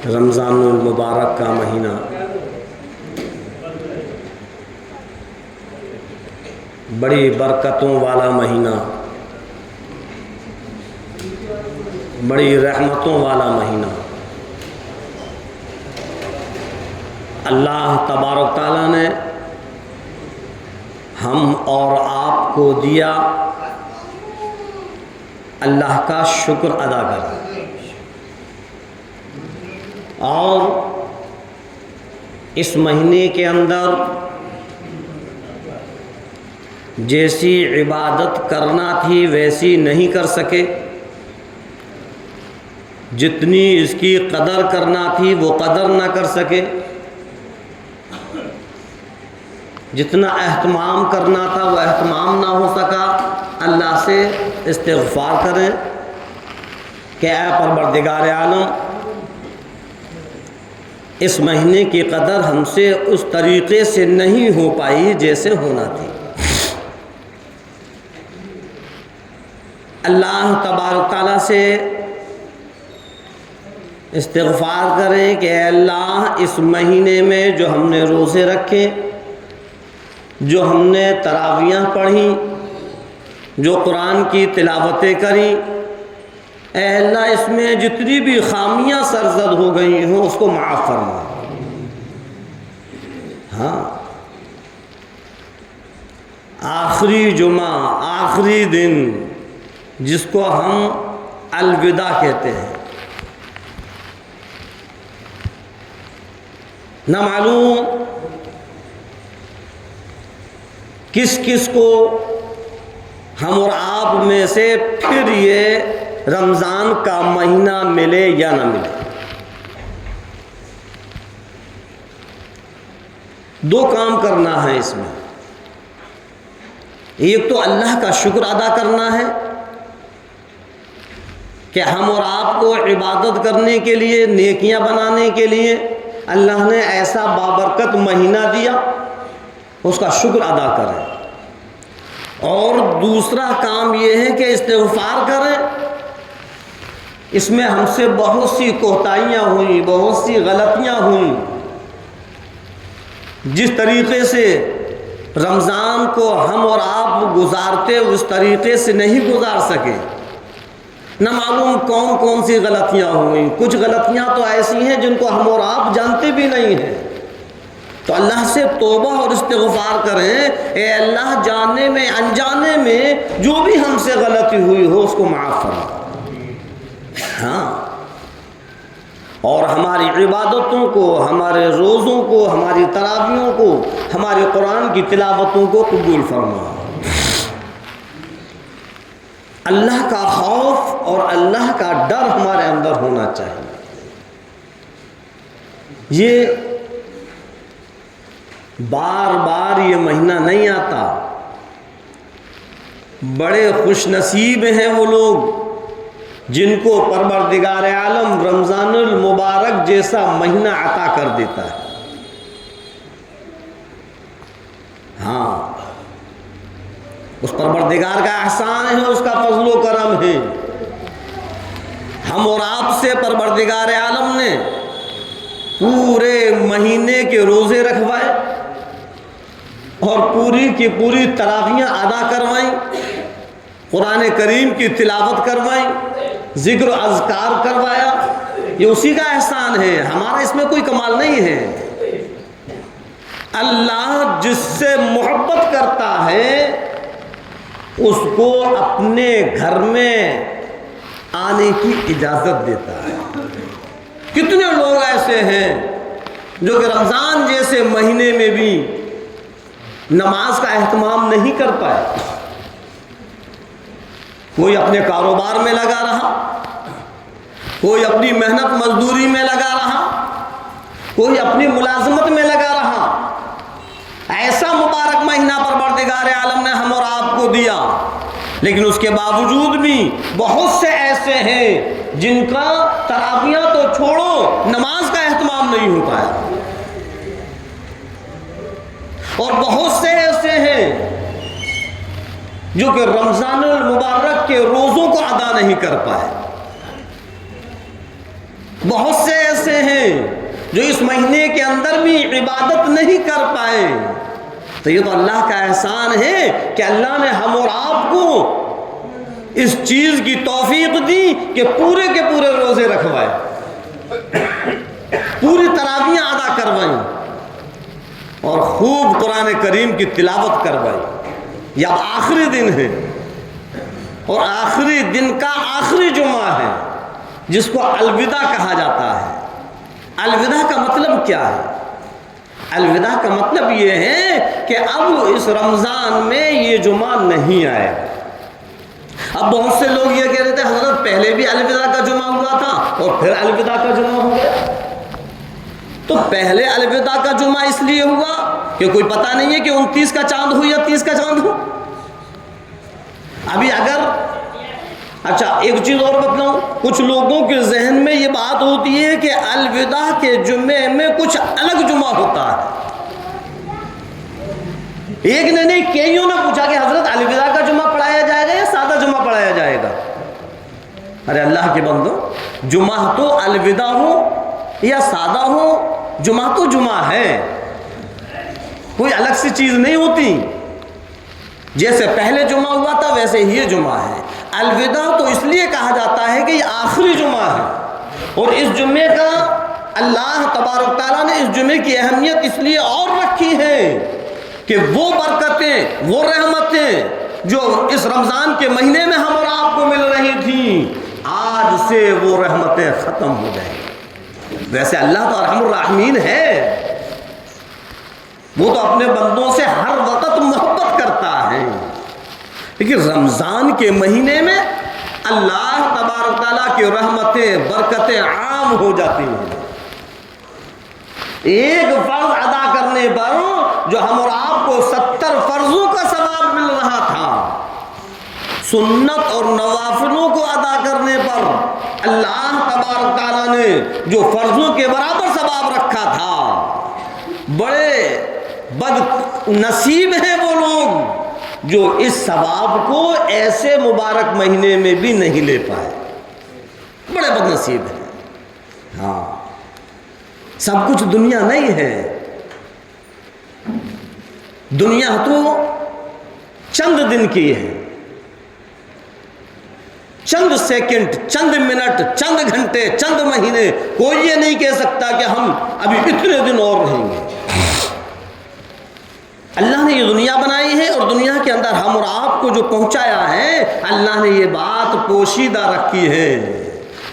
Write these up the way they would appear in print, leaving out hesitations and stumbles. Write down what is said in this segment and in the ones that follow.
رمضان المبارک کا مہینہ بڑی برکتوں والا مہینہ، بڑی رحمتوں والا مہینہ۔ اللہ تبارک تعالیٰ نے ہم اور آپ کو دیا، اللہ کا شکر ادا کریں۔ اور اس مہینے کے اندر جیسی عبادت کرنا تھی ویسی نہیں کر سکے، جتنی اس کی قدر کرنا تھی وہ قدر نہ کر سکے، جتنا اہتمام کرنا تھا وہ اہتمام نہ ہو سکا۔ اللہ سے استغفار کریں کہ اے پروردگار عالم، اس مہینے کی قدر ہم سے اس طریقے سے نہیں ہو پائی جیسے ہونا تھی۔ اللہ تبارک تعالیٰ سے استغفار کریں کہ اے اللہ، اس مہینے میں جو ہم نے روزے رکھے، جو ہم نے تراویحیں پڑھیں، جو قرآن کی تلاوتیں کریں، اے اللہ اس میں جتنی بھی خامیاں سرزد ہو گئی ہوں اس کو معاف فرما۔ ہاں، آخری جمعہ، آخری دن جس کو ہم الوداع کہتے ہیں، نہ معلوم کس کس کو ہم اور آپ میں سے پھر یہ رمضان کا مہینہ ملے یا نہ ملے۔ دو کام کرنا ہے اس میں، ایک تو اللہ کا شکر ادا کرنا ہے کہ ہم اور آپ کو عبادت کرنے کے لیے، نیکیاں بنانے کے لیے اللہ نے ایسا بابرکت مہینہ دیا، اس کا شکر ادا کریں۔ اور دوسرا کام یہ ہے کہ استغفار کریں، اس میں ہم سے بہت سی کوتاہیاں ہوئیں، بہت سی غلطیاں ہوئیں، جس طریقے سے رمضان کو ہم اور آپ گزارتے اس طریقے سے نہیں گزار سکے، نہ معلوم کون کون سی غلطیاں ہوئیں۔ کچھ غلطیاں تو ایسی ہیں جن کو ہم اور آپ جانتے بھی نہیں ہیں، تو اللہ سے توبہ اور استغفار کریں، اے اللہ جاننے میں انجانے میں جو بھی ہم سے غلطی ہوئی ہو اس کو معاف فرما۔ ہاں، اور ہماری عبادتوں کو، ہمارے روزوں کو، ہماری تراویحوں کو، ہمارے قرآن کی تلاوتوں کو قبول فرما۔ اللہ کا خوف اور اللہ کا ڈر ہمارے اندر ہونا چاہیے۔ یہ بار بار یہ مہینہ نہیں آتا۔ بڑے خوش نصیب ہیں وہ لوگ جن کو پروردگار عالم رمضان المبارک جیسا مہینہ عطا کر دیتا ہے۔ ہاں، اس پروردگار کا احسان ہے، اس کا فضل و کرم ہے۔ ہم اور آپ سے پروردگار عالم نے پورے مہینے کے روزے رکھوائے اور پوری کی پوری تراویحیں ادا کروائیں، قرآن کریم کی تلاوت کروائیں، ذکر و اذکار کروایا۔ یہ اسی کا احسان ہے، ہمارا اس میں کوئی کمال نہیں ہے۔ اللہ جس سے محبت کرتا ہے اس کو اپنے گھر میں آنے کی اجازت دیتا ہے۔ کتنے لوگ ایسے ہیں جو کہ رمضان جیسے مہینے میں بھی نماز کا اہتمام نہیں کر پائے۔ کوئی اپنے کاروبار میں لگا رہا، کوئی اپنی محنت مزدوری میں لگا رہا، کوئی اپنی ملازمت میں لگا رہا۔ ایسا مبارک مہینہ پروردگار عالم نے ہم اور آپ کو دیا، لیکن اس کے باوجود بھی بہت سے ایسے ہیں جن کا تراویحیں تو چھوڑو، نماز کا اہتمام نہیں ہو پایا، اور بہت سے ایسے ہیں جو کہ رمضان المبارک کے روزوں کو ادا نہیں کر پائے۔ بہت سے ایسے ہیں جو اس مہینے کے اندر بھی عبادت نہیں کر پائے، تو یہ تو اللہ کا احسان ہے کہ اللہ نے ہم اور آپ کو اس چیز کی توفیق دی کہ پورے کے پورے روزے رکھوائے، پوری تراویحیں ادا کروائیں اور خوب قرآن کریم کی تلاوت کروائی۔ یہ اب آخری دن ہے اور آخری دن کا آخری جمعہ ہے جس کو الوداع کہا جاتا ہے۔ الوداع کا مطلب کیا ہے؟ الوداع کا مطلب یہ ہے کہ اب اس رمضان میں یہ جمعہ نہیں آئے گا۔ اب بہت سے لوگ یہ کہہ رہے تھے حضرت پہلے بھی الوداع کا جمعہ ہوا تھا اور پھر الوداع کا جمعہ ہو گیا۔ تو پہلے الوداع کا جمعہ اس لیے ہوا کہ کوئی پتہ نہیں ہے کہ 29 کا چاند ہو یا 30 کا چاند ہو۔ ابھی اگر اچھا ایک چیز اور بتلاؤں، کچھ لوگوں کے ذہن میں یہ بات ہوتی ہے کہ الوداع کے جمعے میں کچھ الگ جمعہ ہوتا ہے۔ ایک نے نہیں کئیوں نے پوچھا کہ حضرت الوداع کا جمعہ پڑھایا جائے گا یا سادہ جمعہ پڑھایا جائے گا؟ ارے اللہ کے بندو، جمعہ تو الوداع ہو یا سادہ ہو، جمعہ تو جمعہ ہے، کوئی الگ سی چیز نہیں ہوتی۔ جیسے پہلے جمعہ ہوا تھا ویسے ہی یہ جمعہ ہے۔ الوداع تو اس لیے کہا جاتا ہے کہ یہ آخری جمعہ ہے، اور اس جمعے کا اللہ تبارک تعالیٰ نے اس جمعے کی اہمیت اس لیے اور رکھی ہے کہ وہ برکتیں، وہ رحمتیں جو اس رمضان کے مہینے میں ہم اور آپ کو مل رہی تھیں، آج سے وہ رحمتیں ختم ہو جائیں۔ ویسے اللہ تو ارحم الراحمین ہے، وہ تو اپنے بندوں سے ہر وقت محبت کرتا ہے، لیکن رمضان کے مہینے میں اللہ تبارک تعالیٰ کی رحمتیں، برکتیں عام ہو جاتی ہیں۔ ایک فرض ادا کرنے پر جو ہم اور آپ کو 70 فرضوں کا ثواب مل رہا تھا، سنت اور نوافلوں کو ادا کرنے پر اللہ تبارک تعالیٰ نے جو فرضوں کے برابر ثواب رکھا تھا، بڑے بد نصیب ہیں وہ لوگ جو اس ثواب کو ایسے مبارک مہینے میں بھی نہیں لے پائے، بڑے بد نصیب ہیں۔ ہاں، سب کچھ دنیا نہیں ہے، دنیا تو چند دن کی ہے، چند سیکنڈ، چند منٹ، چند گھنٹے، چند مہینے، کوئی یہ نہیں کہہ سکتا کہ ہم ابھی اتنے دن اور رہیں گے۔ اللہ نے یہ دنیا بنائی ہے اور دنیا کے اندر ہم اور آپ کو جو پہنچایا ہے، اللہ نے یہ بات پوشیدہ رکھی ہے،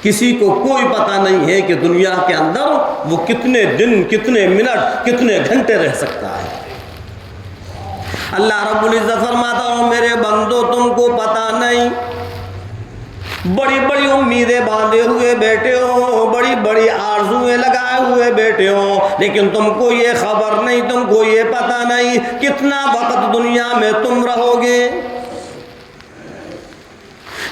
کسی کو کوئی پتہ نہیں ہے کہ دنیا کے اندر وہ کتنے دن، کتنے منٹ، کتنے گھنٹے رہ سکتا ہے۔ اللہ رب العزت فرماتا ہوں میرے بندو تم کو پتہ نہیں، بڑی بڑی امیدیں باندھے ہوئے بیٹھے ہو، بڑی بڑی آرزویں لگائے ہوئے بیٹھے ہو، لیکن تم کو یہ خبر نہیں، تم کو یہ پتہ نہیں کتنا وقت دنیا میں تم رہو گے۔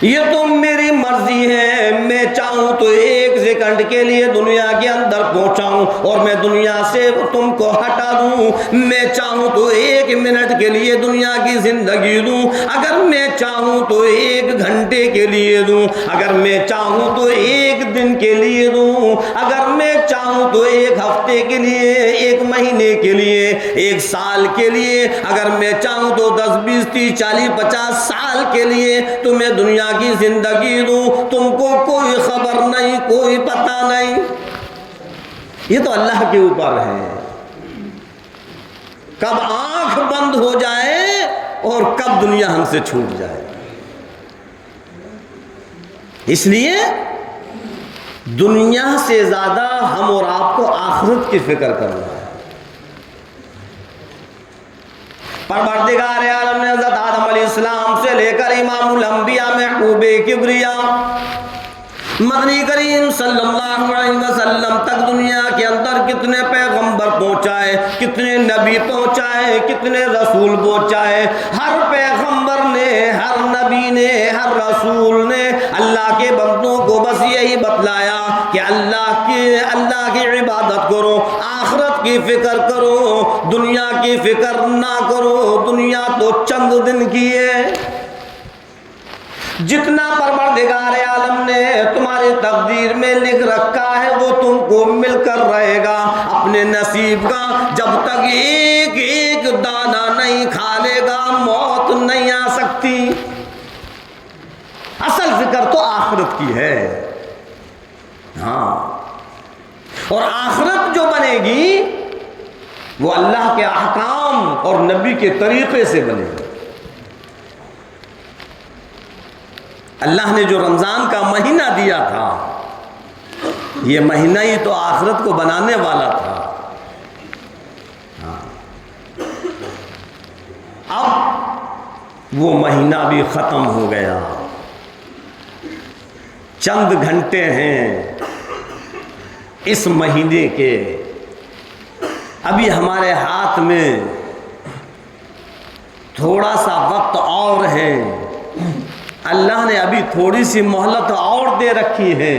یہ تو میری مرضی ہے، میں چاہوں تو 1 سیکنڈ کے لیے دنیا کے اندر پہنچاؤں اور میں دنیا سے تم کو ہٹا دوں، میں چاہوں تو 1 منٹ کے لیے دنیا کی زندگی دوں، اگر میں چاہوں تو 1 گھنٹے کے لیے دوں، اگر میں چاہوں تو 1 دن کے لیے دوں، اگر میں چاہوں تو 1 ہفتے کے لیے، 1 مہینے کے لیے، 1 سال کے لیے، اگر میں چاہوں تو 10 20 30 40 50 سال کے لیے تمہیں دنیا کی زندگی دوں، تم کو کوئی خبر نہیں، کوئی پتہ نہیں۔ یہ تو اللہ کے اوپر ہے، کب آنکھ بند ہو جائے اور کب دنیا ہم سے چھوٹ جائے۔ اس لیے دنیا سے زیادہ ہم اور آپ کو آخرت کی فکر کرنا ہے۔ پروردگار عالم نے حضرت آدم علیہ السلام سے لے کر امام الانبیاء محبوب کبریا مدنی کریم صلی اللہ علیہ وسلم تک دنیا کے اندر کتنے پیغمبر پہنچائے، کتنے نبی پہنچائے، کتنے رسول پہنچائے۔ ہر پیغمبر نے، ہر نبی نے، ہر رسول نے اللہ کے بندوں کو بس یہی بتلایا کہ اللہ کی عبادت کرو، آخرت کی فکر کرو، دنیا کی فکر نہ کرو، دنیا تو چند دن کی ہے۔ جتنا پروردگار عالم نے تمہاری تقدیر میں لکھ رکھا ہے وہ تم کو مل کر رہے گا اپنے نصیب کا. جب تک ایک ایک دانہ نہیں کھا لے گا موت نہیں آ سکتی. اصل فکر تو آخرت کی ہے. ہاں، اور آخرت جو بنے گی وہ اللہ کے احکام اور نبی کے طریقے سے بنے گی. اللہ نے جو رمضان کا مہینہ دیا تھا یہ مہینہ ہی تو آخرت کو بنانے والا تھا. اب وہ مہینہ بھی ختم ہو گیا. چند گھنٹے ہیں اس مہینے کے. ابھی ہمارے ہاتھ میں تھوڑا سا وقت اور ہے. اللہ نے ابھی تھوڑی سی مہلت اور دے رکھی ہے.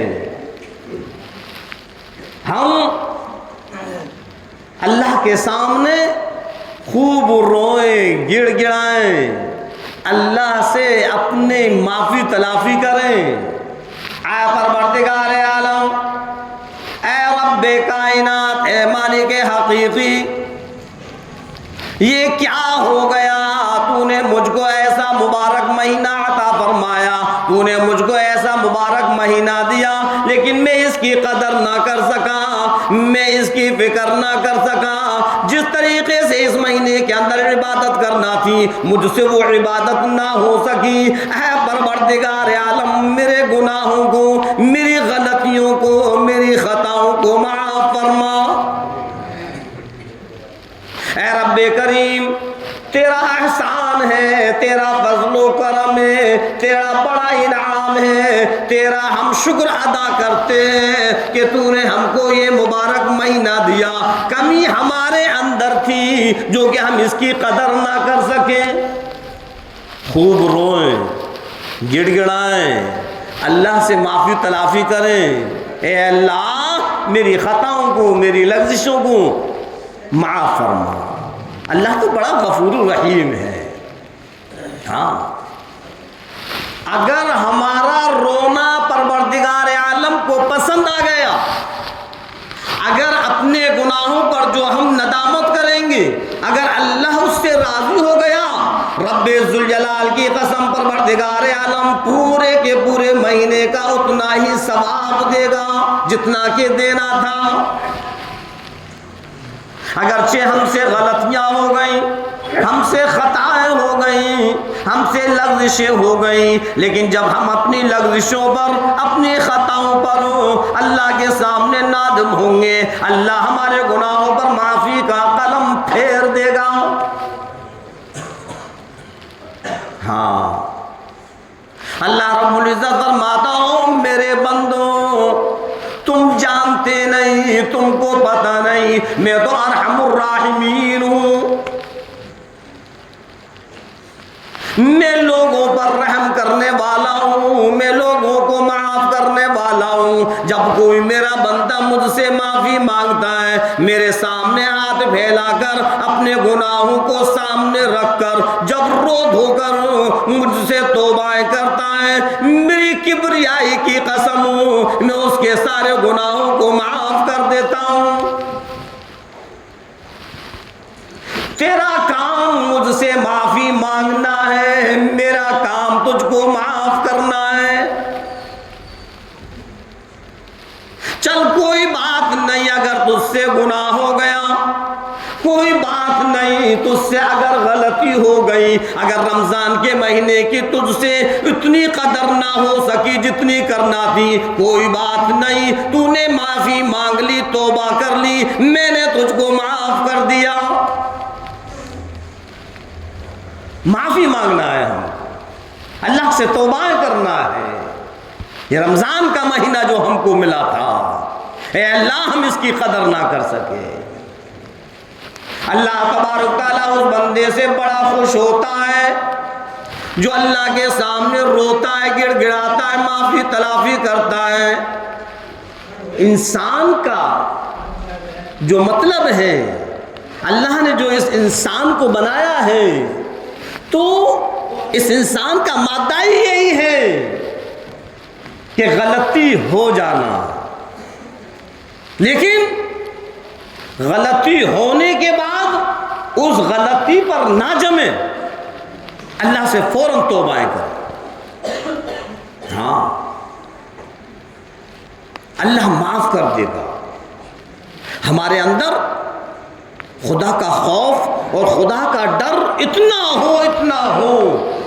ہم اللہ کے سامنے خوب روئیں گڑ گڑائیں اللہ سے اپنے معافی تلافی کریں. اے پروردگار عالم، اے رب کائنات، اے مالک حقیقی، یہ کیا ہو گیا؟ تو نے مجھ کو ایسا مبارک مہینہ عطا فرمایا، تو نے مجھ کو ایسا مبارک مہینہ دیا، لیکن میں اس کی قدر نہ کر سکا، میں اس کی فکر نہ کر سکا. جس طریقے سے اس مہینے کے اندر عبادت کرنا تھی مجھ سے وہ عبادت نہ ہو سکی. اے پروردگار عالم، میرے گناہوں کو، میری غلطیوں کو، میری خطاؤں کو معاف فرما. اے رب کریم، تیرا احسان ہے، تیرا فضل و کرم ہے، تیرا بڑا انعام ہے. تیرا ہم شکر ادا کرتے ہیں کہ تو نے ہم کو یہ مبارک مہینہ دیا. کمی ہمارے اندر تھی جو کہ ہم اس کی قدر نہ کر سکیں. خوب روئیں، گڑ گڑائیں، اللہ سے معافی تلافی کریں. اے اللہ، میری خطاؤں کو، میری لغزشوں کو معاف فرما. اللہ تو بڑا غفور الرحیم ہے. ہاں، اگر ہمارا رونا پروردگار عالم کو پسند آ گیا، اگر اپنے گناہوں پر جو ہم ندامت کریں گے اگر اللہ اس سے راضی ہو گیا، رب ذوالجلال کی قسم پروردگار عالم پورے کے پورے مہینے کا اتنا ہی ثواب دے گا جتنا کہ دینا تھا. اگرچہ ہم سے غلطیاں ہو گئیں، ہم سے خطائیں ہو گئیں، ہم سے لغزشیں ہو گئیں، لیکن جب ہم اپنی لغزشوں پر، اپنی خطاؤں پر اللہ کے سامنے نادم ہوں گے، اللہ ہمارے گناہوں پر معافی کا قلم پھیر دے گا. ہاں، اللہ رب العزت فرماتا ہوں میرے بندوں، تم جانتے نہیں، تم کو پتہ نہیں، میں تو ارحم الراحمین ہوں. میں لوگوں پر رحم کرنے والا ہوں، میں لوگوں کو معاف کرنے والا ہوں. جب کوئی میرا بندہ مجھ سے معافی مانگتا ہے، میرے سامنے ہاتھ پھیلا کر، اپنے گناہوں کو سامنے رکھ کر، جب رو دھو کر مجھ سے توبہ کرتا ہے، میری کبریائی کی قسم میں اس کے سارے گناہوں کو معاف کر دیتا ہوں. تیرا کام مجھ سے معافی مانگنا ہے، میرا کام تجھ کو معاف کرنا ہے. چل کوئی بات نہیں اگر تجھ سے گناہ ہو گیا، کوئی بات نہیں تجھ سے اگر غلطی ہو گئی، اگر رمضان کے مہینے کی تجھ سے اتنی قدر نہ ہو سکی جتنی کرنا تھی، کوئی بات نہیں، تو نے معافی مانگ لی، توبہ کر لی، میں نے تجھ کو معاف کر دیا. معافی مانگنا ہے، ہم اللہ سے توبہ کرنا ہے. یہ رمضان کا مہینہ جو ہم کو ملا تھا، اے اللہ ہم اس کی قدر نہ کر سکے. اللہ تبارک تعالیٰ اس بندے سے بڑا خوش ہوتا ہے جو اللہ کے سامنے روتا ہے، گڑ گڑاتا ہے، معافی تلافی کرتا ہے. انسان کا جو مطلب ہے، اللہ نے جو اس انسان کو بنایا ہے تو اس انسان کا مادہ ہی یہی ہے کہ غلطی ہو جانا، لیکن غلطی ہونے کے بعد اس غلطی پر نہ جمے، اللہ سے فوراً توبہ کرے۔ ہاں، اللہ معاف کر دے گا۔ ہمارے اندر خدا کا خوف اور خدا کا ڈر اتنا ہو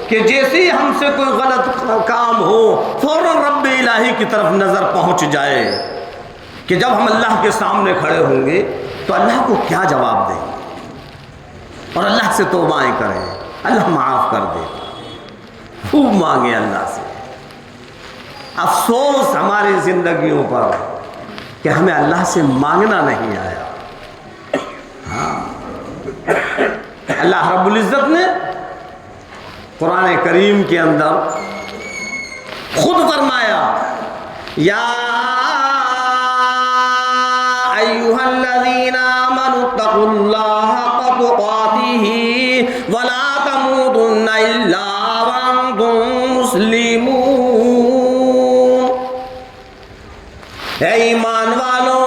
کہ جیسے ہی ہم سے کوئی غلط کام ہو فوراً رب الہی کی طرف نظر پہنچ جائے کہ جب ہم اللہ کے سامنے کھڑے ہوں گے تو اللہ کو کیا جواب دیں، اور اللہ سے توبائیں کریں، اللہ معاف کر دے، خوب مانگے اللہ سے۔ افسوس ہماری زندگیوں پر کہ ہمیں اللہ سے مانگنا نہیں آیا۔ ہاں، اللہ رب العزت نے قرآن کریم کے اندر خود فرمایا، یا ایھا الذین آمنوا اتقوا اللہ حق تقاتہ ولا تموتن الا وانتم مسلمون۔ اے ایمان والوں،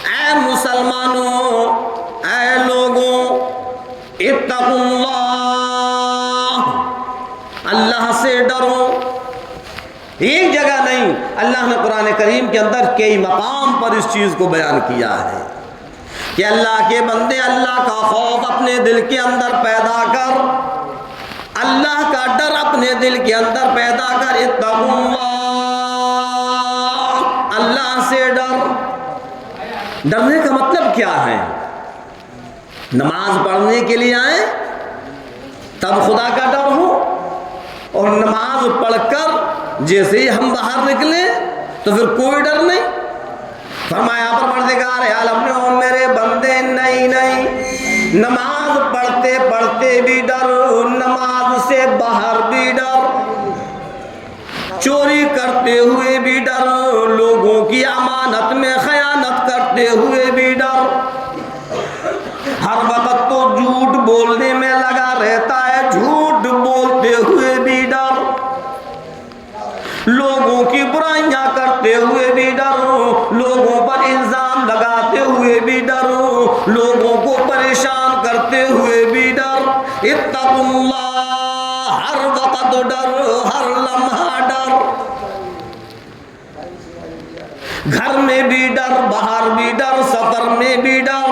اے مسلمانوں، اے لوگوں، اتقوا اللہ، اللہ سے ڈرو۔ ایک جگہ نہیں، اللہ نے قرآن کریم کے اندر کئی مقام پر اس چیز کو بیان کیا ہے کہ اللہ کے بندے اللہ کا خوف اپنے دل کے اندر پیدا کر، اللہ کا ڈر اپنے دل کے اندر پیدا کر۔ اتقوا اللہ، اللہ سے ڈر۔ ڈرنے کا مطلب کیا ہے؟ نماز پڑھنے کے لیے آئیں تب خدا کا ڈر ہو، اور نماز پڑھ کر جیسے ہی ہم باہر نکلیں تو پھر کوئی ڈر نہیں۔ فرمایا پروردگار عالم نے، اور میرے بندے نہیں، نماز پڑھتے پڑھتے بھی ڈر، نماز سے باہر بھی ڈر، چوری کرتے ہوئے بھی ڈر، لوگوں کی امانت میں خیانت کرتے ہوئے بھی ڈر، ہر وقت تو جھوٹ بولنے میں لگا رہتا ہے، جھوٹ بولتے ہوئے بھی ڈر، لوگوں کی برائیاں کرتے ہوئے بھی ڈر، لوگوں پر الزام لگاتے ہوئے بھی ڈر، لوگوں کو پریشان کرتے ہوئے بھی ڈر۔ اتقوا اللہ، ہر وقت ڈر، ہر لمحہ ڈر، گھر میں بھی ڈر، باہر بھی ڈر، سفر میں بھی ڈر،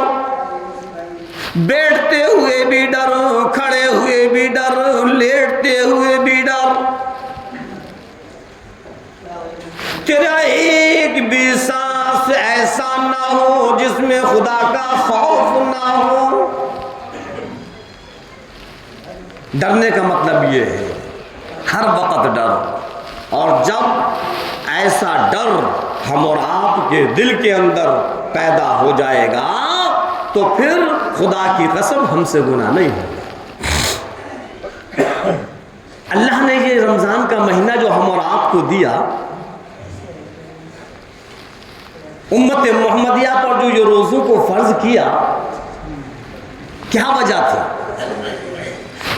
بیٹھتے ہوئے بھی ڈر، کھڑے ہوئے بھی ڈر، لیٹتے ہوئے بھی ڈر۔ تیرا ایک بھی سانس ایسا نہ ہو جس میں خدا کا خوف نہ ہو۔ ڈرنے کا مطلب یہ ہے ہر وقت ڈر، اور جب ایسا ڈر ہم اور آپ کے دل کے اندر پیدا ہو جائے گا تو پھر خدا کی قسم ہم سے گناہ نہیں ہوگا۔ اللہ نے یہ رمضان کا مہینہ جو ہم اور آپ کو دیا، امت محمدیہ پر جو یہ روزوں کو فرض کیا، کیا وجہ تھی؟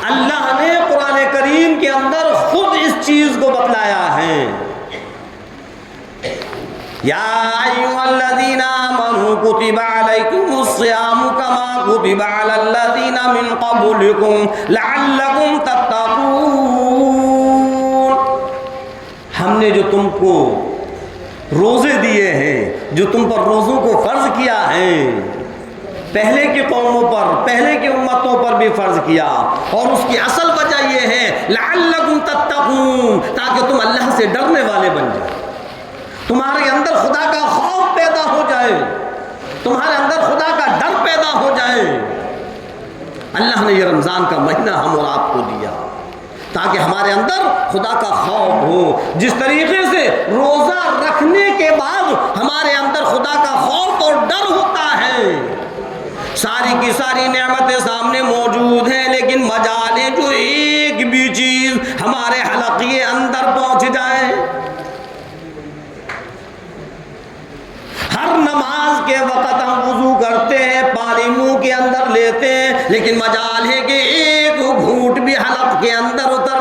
اللہ نے قرآن کریم کے اندر خود اس چیز کو بتلایا ہے، یا ایھا الذین آمنوا کتب علیکم الصیام کما کتب علی الذین من قبلکم لعلکم تتقون۔ ہم نے جو تم کو روزے دیے ہیں، جو تم پر روزوں کو فرض کیا ہے، پہلے کی قوموں پر، پہلے کی امتوں پر بھی فرض کیا، اور اس کی اصل وجہ یہ ہے لعلکم تتقون، تاکہ تم اللہ سے ڈرنے والے بن جائے، تمہارے اندر خدا کا خوف پیدا ہو جائے، تمہارے اندر خدا کا ڈر پیدا ہو جائے۔ اللہ نے یہ رمضان کا مہینہ ہم اور آپ کو دیا تاکہ ہمارے اندر خدا کا خوف ہو۔ جس طریقے سے روزہ رکھنے کے بعد ہمارے اندر خدا کا خوف اور ڈر ہوتا ہے، ساری کی ساری نعمتیں سامنے موجود ہیں، لیکن مجال ہے جو ایک بھی چیز ہمارے حلقے اندر پہنچ جائے۔ ہر نماز کے وقت ہم وضو کرتے ہیں، پانی منہ کے اندر لیتے ہیں، لیکن مجال ہے کہ ایک گھونٹ بھی حلق کے اندر اتر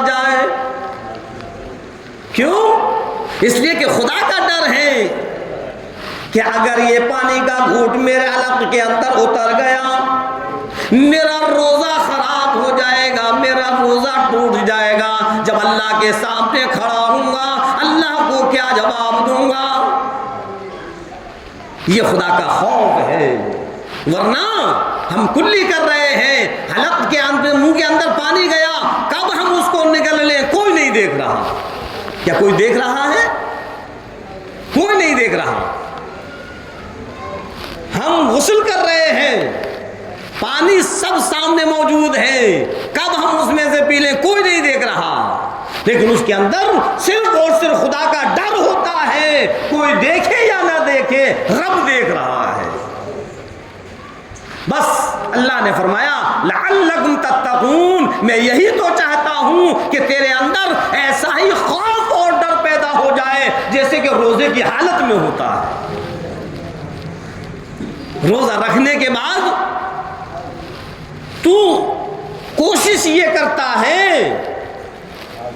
اس لیے کہ خدا کا ڈر ہے کہ اگر یہ پانی کا گھونٹ میرے حلق کے اندر اتر گیا میرا روزہ خراب ہو جائے گا، میرا روزہ ٹوٹ جائے گا، جب اللہ کے سامنے کھڑا ہوں گا اللہ کو کیا جواب دوں گا؟ یہ خدا کا خوف ہے، ورنہ ہم کلی کر رہے ہیں، حلق کے اندر منہ کے اندر پانی گیا کب ہم اس کو نکل لیں کوئی نہیں دیکھ رہا۔ کیا کوئی دیکھ رہا ہے؟ کوئی نہیں دیکھ رہا۔ ہم غسل کر رہے ہیں، پانی سب سامنے موجود ہے، کب ہم اس میں سے پی لیں کوئی نہیں دیکھ رہا، لیکن اس کے اندر صرف اور صرف خدا کا ڈر ہوتا ہے، کوئی دیکھے یا نہ دیکھے رب دیکھ رہا ہے۔ بس اللہ نے فرمایا لعلکم تتقون، میں یہی تو چاہتا ہوں کہ تیرے اندر ایسا ہی خوف اور ڈر پیدا ہو جائے جیسے کہ روزے کی حالت میں ہوتا ہے۔ روزہ رکھنے کے بعد تو کوشش یہ کرتا ہے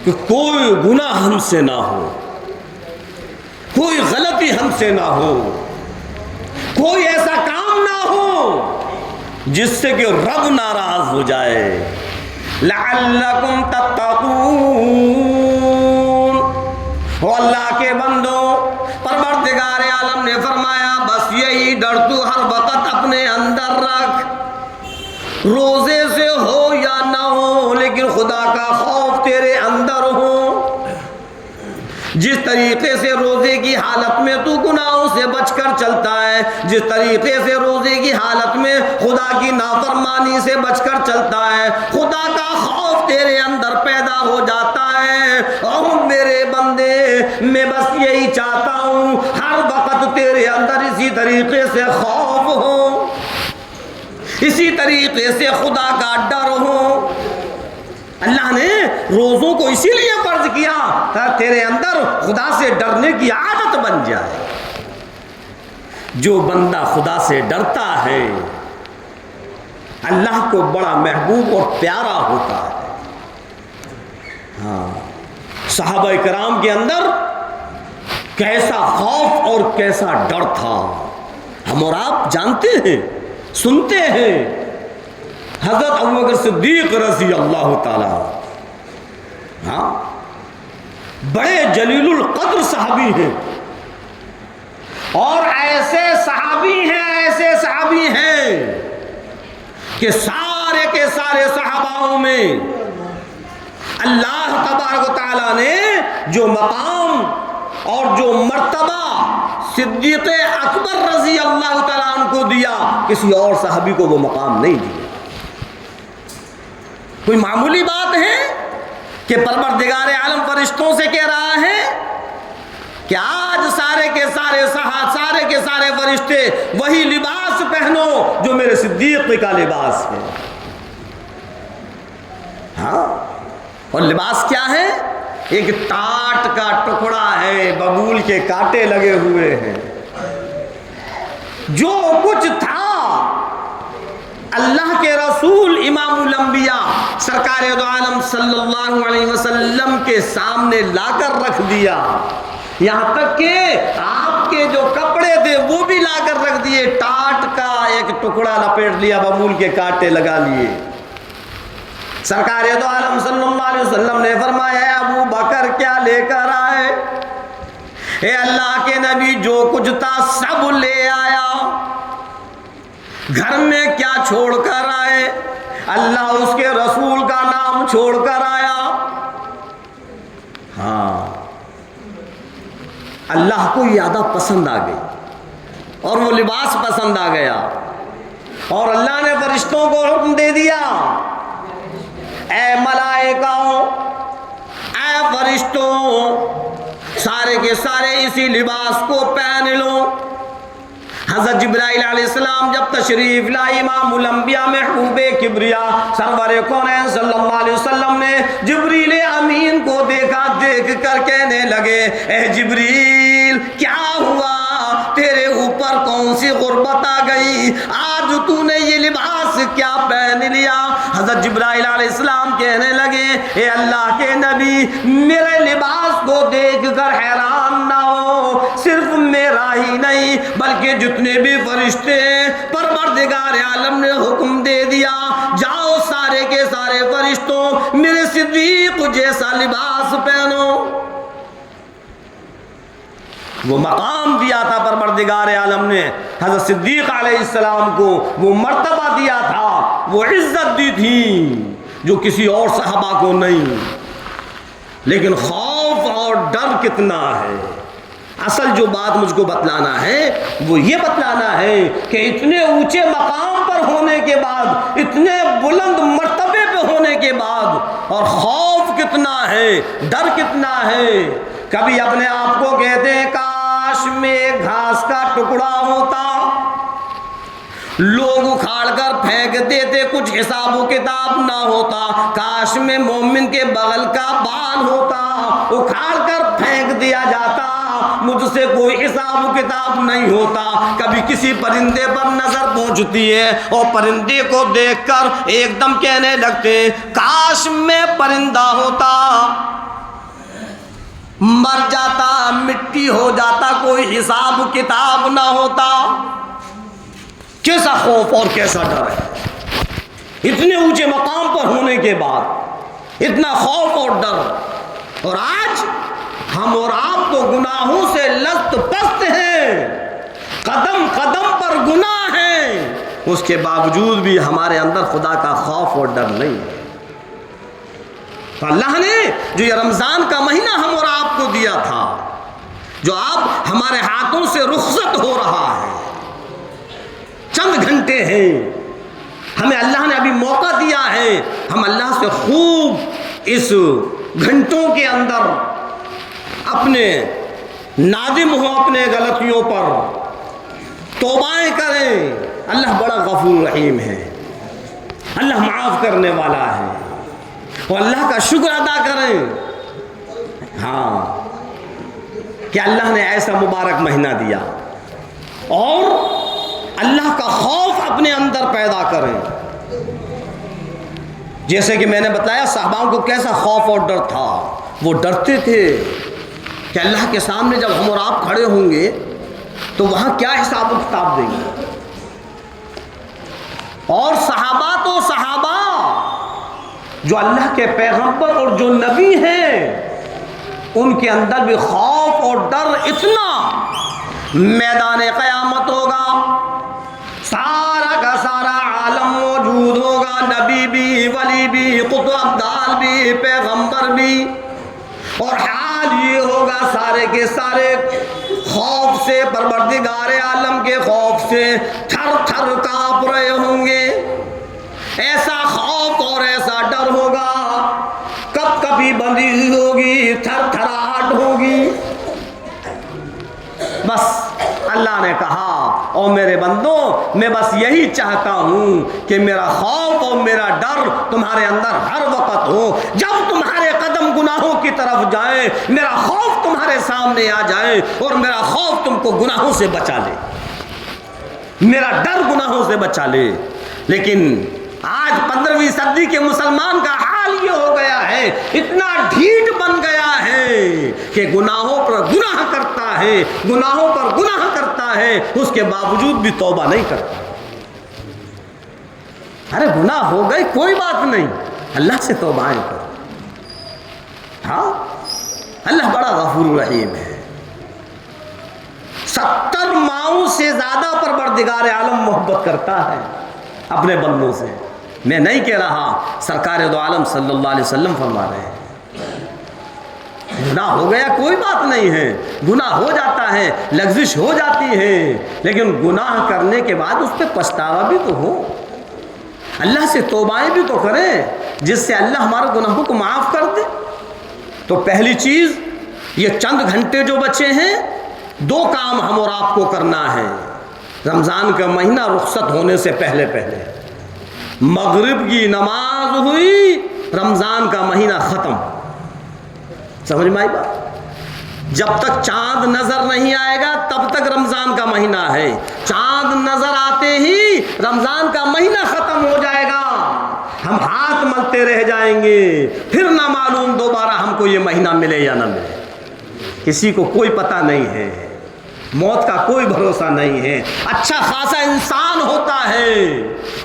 کہ کوئی گناہ ہم سے نہ ہو، کوئی غلطی ہم سے نہ ہو، کوئی ایسا کام نہ ہو جس سے کہ رب ناراض ہو جائے۔ لعلکم تتقون، او اللہ کے بندو، پروردگار عالم نے فرمایا بس یہی ڈر تو ہر وقت اپنے اندر رکھ، روزے سے ہو یا نہ ہو لیکن خدا کا خوف تیرے اندر ہو۔ جس طریقے سے روزے کی حالت میں تو گناہوں سے بچ کر چلتا ہے، جس طریقے سے روزے کی حالت میں خدا کی نافرمانی سے بچ کر چلتا ہے، خدا کا خوف تیرے اندر پیدا ہو جاتا ہے۔ اور میرے بندے، میں بس یہی چاہتا ہوں ہر وقت تیرے اندر اسی طریقے سے خوف ہو، اسی طریقے سے خدا کا ڈر ہو۔ اللہ نے روزوں کو اسی لیے فرض کیا تاکہ تیرے اندر خدا سے ڈرنے کی عادت بن جائے۔ جو بندہ خدا سے ڈرتا ہے اللہ کو بڑا محبوب اور پیارا ہوتا ہے۔ ہاں، صحابہ کرام کے اندر کیسا خوف اور کیسا ڈر تھا، ہم اور آپ جانتے ہیں، سنتے ہیں۔ حضرت ابوبکر صدیق رضی اللہ تعالی، ہاں، بڑے جلیل القدر صحابی ہیں، اور ایسے صحابی ہیں کہ سارے کے سارے صحاباؤں میں اللہ تبارک و تعالیٰ نے جو مقام اور جو مرتبہ صدیق اکبر رضی اللہ تعالیٰ عنہ کو دیا، کسی اور صحابی کو وہ مقام نہیں دیا۔ کوئی معمولی بات ہے کہ پروردگار عالم فرشتوں سے کہہ رہا ہے کہ آج سارے کے سارے فرشتے وہی لباس پہنو جو میرے صدیق کا لباس ہے۔ ہاں، اور لباس کیا ہے؟ ایک ٹاٹ کا ٹکڑا ہے، ببول کے کانٹے لگے ہوئے ہیں۔ جو کچھ تھا اللہ کے رسول امام الانبیاء سرکار دو عالم صلی اللہ علیہ وسلم کے سامنے لا کر رکھ دیا، یہاں تک کہ آپ کے جو کپڑے تھے وہ بھی لا کر رکھ دیے، ٹاٹ کا ایک ٹکڑا لپیٹ لیا، ببول کے کانٹے لگا لیے۔ سرکار دو عالم صلی اللہ علیہ وسلم نے فرمایا اے ابو بکر کیا لے کر آئے؟ اے اللہ کے نبی جو کچھ تھا سب لے آیا۔ گھر میں کیا چھوڑ کر آئے؟ اللہ اس کے رسول کا نام چھوڑ کر آیا۔ ہاں، اللہ کو یہ عادت پسند آ گئی اور وہ لباس پسند آ گیا، اور اللہ نے فرشتوں کو حکم دے دیا اے ملائکہ، اے فرشتوں، سارے کے سارے اسی لباس کو پہن لو۔ حضرت جبرائیل علیہ السلام جب تشریف لائے امام الانبیاء محبوب کبریا سرور کونین صلی اللہ علیہ وسلم نے جبریل امین کو دیکھا، دیکھ کر کہنے لگے اے جبریل کیا ہوا، تیرے اوپر کون سی غربت آ گئی، آج تو نے یہ لباس کیا پہن لیا۔ حضرت جبرائیل علیہ السلام کہنے لگے اے اللہ کے نبی، میرے لباس کو دیکھ کر حیران نہ ہو، صرف میرا ہی نہیں بلکہ جتنے بھی فرشتے ہیں، پروردگار عالم نے حکم دے دیا جاؤ سارے کے سارے فرشتوں میرے صدیق جیسا لباس پہنو۔ وہ مقام دیا تھا پروردگار عالم نے حضرت صدیق علیہ السلام کو، وہ مرتبہ دیا تھا، وہ عزت دی تھی جو کسی اور صحابہ کو نہیں۔ لیکن خوف اور ڈر کتنا ہے، اصل جو بات مجھ کو بتلانا ہے وہ یہ بتلانا ہے کہ اتنے اونچے مقام پر ہونے کے بعد، اتنے بلند مرتبے پہ ہونے کے بعد، اور خوف کتنا ہے، ڈر کتنا ہے۔ کبھی اپنے آپ کو کہتے ہیں کاش میں گھاس کا ٹکڑا ہوتا، لوگ اکھاڑ کر پھینک دیتے، کچھ حساب و کتاب نہ ہوتا، کاش میں مومن کے بغل کا بال ہوتا، اکھاڑ کر پھینک دیا جاتا، مجھ سے کوئی حساب و کتاب نہیں ہوتا۔ کبھی کسی پرندے پر نظر پہنچتی ہے اور پرندے کو دیکھ کر ایک دم کہنے لگتے کاش میں پرندہ ہوتا، مر جاتا، مٹی ہو جاتا، کوئی حساب و کتاب نہ ہوتا۔ کیسا خوف اور کیسا ڈر ہے، اتنے اونچے مقام پر ہونے کے بعد اتنا خوف اور ڈر، اور آج ہم اور آپ تو گناہوں سے لست پست ہیں، قدم قدم پر گناہ ہیں، اس کے باوجود بھی ہمارے اندر خدا کا خوف اور ڈر نہیں ہے۔ تو اللہ نے جو یہ رمضان کا مہینہ ہم اور آپ کو دیا تھا، جو آپ ہمارے ہاتھوں سے رخصت ہو رہا ہے، چند گھنٹے ہیں، ہمیں اللہ نے ابھی موقع دیا ہے، ہم اللہ سے خوب اس گھنٹوں کے اندر اپنے نادم ہوں، اپنے غلطیوں پر توبائیں کریں۔ اللہ بڑا غفور رحیم ہے، اللہ معاف کرنے والا ہے، اور اللہ کا شکر ادا کریں ہاں کہ اللہ نے ایسا مبارک مہینہ دیا، اور اللہ کا خوف اپنے اندر پیدا کریں۔ جیسے کہ میں نے بتایا صحابہ کو کیسا خوف اور ڈر تھا، وہ ڈرتے تھے کہ اللہ کے سامنے جب ہم اور آپ کھڑے ہوں گے تو وہاں کیا حساب و کتاب دیں گے۔ اور صحابہ تو صحابہ جو اللہ کے پیغمبر اور جو نبی ہیں، ان کے اندر بھی خوف اور ڈر اتنا، میدان قیامت ہوگا، سارا کا سارا عالم موجود ہوگا، نبی بھی، ولی بھی، قطب ابدال بھی، پیغمبر بھی، اور حال یہ ہوگا سارے کے سارے خوف سے، پروردگار عالم کے خوف سے تھر تھر کانپ رہے ہوں گے۔ ایسا خوف اور ایسا ڈر ہوگا، کب کبھی بندی ہوگی، تھر تھراہٹ ہوگی۔ بس اللہ نے کہا اور میرے بندوں میں بس یہی چاہتا ہوں کہ میرا خوف اور میرا ڈر تمہارے اندر ہر وقت ہو، جب تمہارے قدم گناہوں کی طرف جائیں میرا خوف تمہارے سامنے آ جائے، اور میرا خوف تم کو گناہوں سے بچا لے، میرا ڈر گناہوں سے بچا لے۔ لیکن آج 15ویں صدی کے مسلمان کا حال یہ ہو گیا ہے، اتنا ڈھیٹ بن گیا ہے کہ گناہوں پر گناہ کرتا ہے، گناہوں پر گناہ کرتا ہے، اس کے باوجود بھی توبہ نہیں کرتا۔ ارے گناہ ہو گئے کوئی بات نہیں، اللہ سے توبائیں کرو۔ ہاں اللہ بڑا غفور رحیم ہے، 70 ماؤں سے زیادہ پروردگار عالم محبت کرتا ہے اپنے بندوں سے۔ میں نہیں کہہ رہا، سرکار دو عالم صلی اللہ علیہ وسلم فرما رہے ہیں گناہ ہو گیا کوئی بات نہیں ہے، گناہ ہو جاتا ہے، لغزش ہو جاتی ہے، لیکن گناہ کرنے کے بعد اس پہ پچھتاوا بھی تو ہو، اللہ سے توبائیں بھی تو کریں جس سے اللہ ہمارے گناہوں کو معاف کر دے۔ تو پہلی چیز یہ چند گھنٹے جو بچے ہیں، 2 کام ہم اور آپ کو کرنا ہے رمضان کا مہینہ رخصت ہونے سے پہلے پہلے۔ مغرب کی نماز ہوئی، رمضان کا مہینہ ختم، سمجھ میں آئی بات؟ جب تک چاند نظر نہیں آئے گا تب تک رمضان کا مہینہ ہے، چاند نظر آتے ہی رمضان کا مہینہ ختم ہو جائے گا، ہم ہاتھ ملتے رہ جائیں گے، پھر نہ معلوم دوبارہ ہم کو یہ مہینہ ملے یا نہ ملے۔ کسی کو کوئی پتہ نہیں ہے، موت کا کوئی بھروسہ نہیں ہے۔ اچھا خاصا انسان ہوتا ہے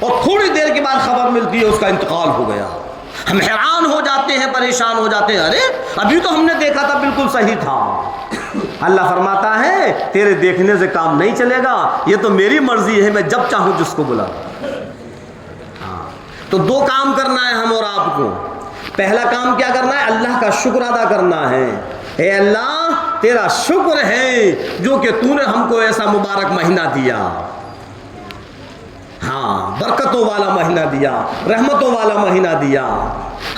اور تھوڑی دیر کے بعد خبر ملتی ہے اس کا انتقال ہو گیا، ہم حیران ہو جاتے ہیں، پریشان ہو جاتے ہیں، ارے ابھی تو ہم نے دیکھا تھا بالکل صحیح تھا۔ اللہ فرماتا ہے تیرے دیکھنے سے کام نہیں چلے گا، یہ تو میری مرضی ہے، میں جب چاہوں جس کو بلا۔ تو دو کام کرنا ہے ہم اور آپ کو۔ پہلا کام کیا کرنا ہے؟ اللہ کا شکر ادا کرنا ہے۔ اے اللہ تیرا شکر ہے جو کہ تو نے ہم کو ایسا مبارک مہینہ دیا، ہاں برکتوں والا مہینہ دیا، رحمتوں والا مہینہ دیا،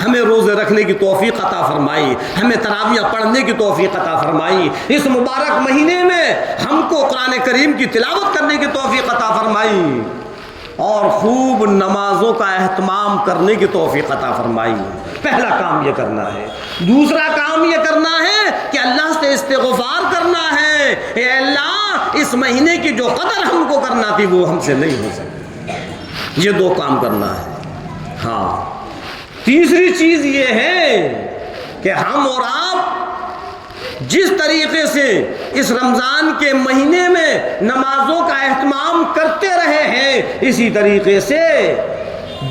ہمیں روزے رکھنے کی توفیق عطا فرمائی، ہمیں تراویح پڑھنے کی توفیق عطا فرمائی، اس مبارک مہینے میں ہم کو قرآن کریم کی تلاوت کرنے کی توفیق عطا فرمائی اور خوب نمازوں کا اہتمام کرنے کی توفیق عطا فرمائی۔ پہلا کام یہ کرنا ہے۔ دوسرا کام یہ کرنا ہے کہ اللہ سے استغفار کرنا ہے، اے اللہ اس مہینے کی جو قدر ہم کو کرنا تھی وہ ہم سے نہیں ہو سکی۔ یہ دو کام کرنا ہے۔ ہاں تیسری چیز یہ ہے کہ ہم اور آپ جس طریقے سے اس رمضان کے مہینے میں نمازوں کا اہتمام کرتے رہے ہیں، اسی طریقے سے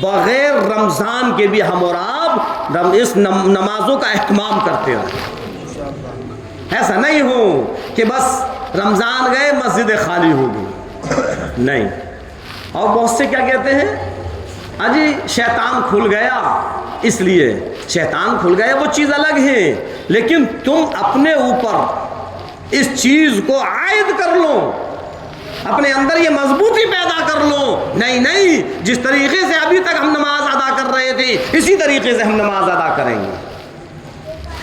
بغیر رمضان کے بھی ہم اور آپ اس نمازوں کا اہتمام کرتے رہیں۔ ایسا نہیں ہو کہ بس رمضان گئے مسجد خالی ہوگی، نہیں۔ اور بہت سے کیا کہتے ہیں، اجی شیطان کھل گیا، اس لیے شیطان کھل گیا وہ چیز الگ ہے، لیکن تم اپنے اوپر اس چیز کو عائد کر لو، اپنے اندر یہ مضبوطی پیدا کر لو، نہیں نہیں جس طریقے سے ابھی تک ہم نماز ادا کر رہے تھے اسی طریقے سے ہم نماز ادا کریں گے۔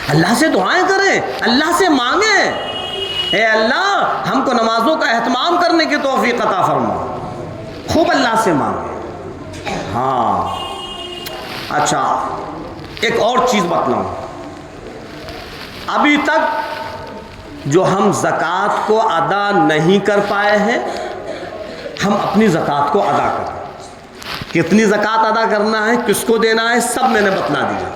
اللہ سے دعائیں کریں، اللہ سے مانگیں، اے اللہ ہم کو نمازوں کا اہتمام کرنے کی توفیق عطا فرما، خوب اللہ سے مانگیں۔ ہاں اچھا ایک اور چیز بتلاؤں، ابھی تک جو ہم زکوٰۃ کو ادا نہیں کر پائے ہیں، ہم اپنی زکوٰۃ کو ادا کریں۔ کتنی زکوٰۃ ادا کرنا ہے، کس کو دینا ہے، سب میں نے بتلا دیا۔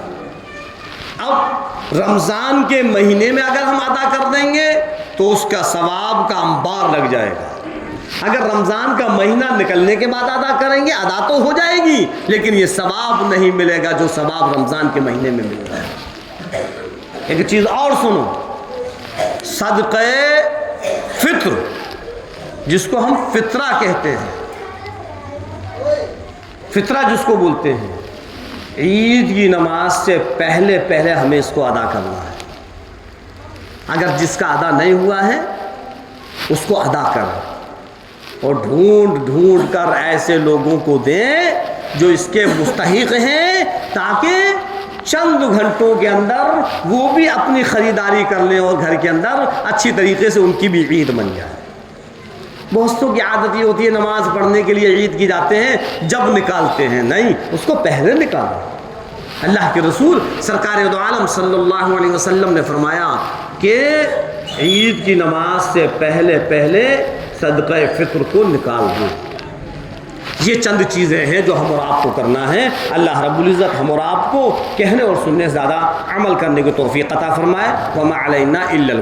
اب رمضان کے مہینے میں اگر ہم ادا کر دیں گے تو اس کا ثواب کا انبار لگ جائے گا، اگر رمضان کا مہینہ نکلنے کے بعد ادا کریں گے ادا تو ہو جائے گی لیکن یہ ثواب نہیں ملے گا جو ثواب رمضان کے مہینے میں ملتا ہے۔ ایک چیز اور سنو، صدقہ فطر جس کو ہم فطرہ کہتے ہیں، فطرہ جس کو بولتے ہیں، عید کی نماز سے پہلے پہلے ہمیں اس کو ادا کرنا ہے۔ اگر جس کا ادا نہیں ہوا ہے اس کو ادا کریں اور ڈھونڈ ڈھونڈ کر ایسے لوگوں کو دیں جو اس کے مستحق ہیں، تاکہ چند گھنٹوں کے اندر وہ بھی اپنی خریداری کر لیں اور گھر کے اندر اچھی طریقے سے ان کی بھی عید بن جائے۔ بہتوں کی عادت یہ ہوتی ہے نماز پڑھنے کے لیے عید کی جاتے ہیں جب نکالتے ہیں، نہیں، اس کو پہلے نکالو۔ اللہ کے رسول سرکار دو عالم صلی اللہ علیہ وسلم نے فرمایا کہ عید کی نماز سے پہلے پہلے صدقہ فطر کو نکال دو۔ یہ چند چیزیں ہیں جو ہم اور آپ کو کرنا ہے۔ اللہ رب العزت ہم اور آپ کو کہنے اور سننے سے زیادہ عمل کرنے کی توفیق عطا فرمائے۔ وما علینا الا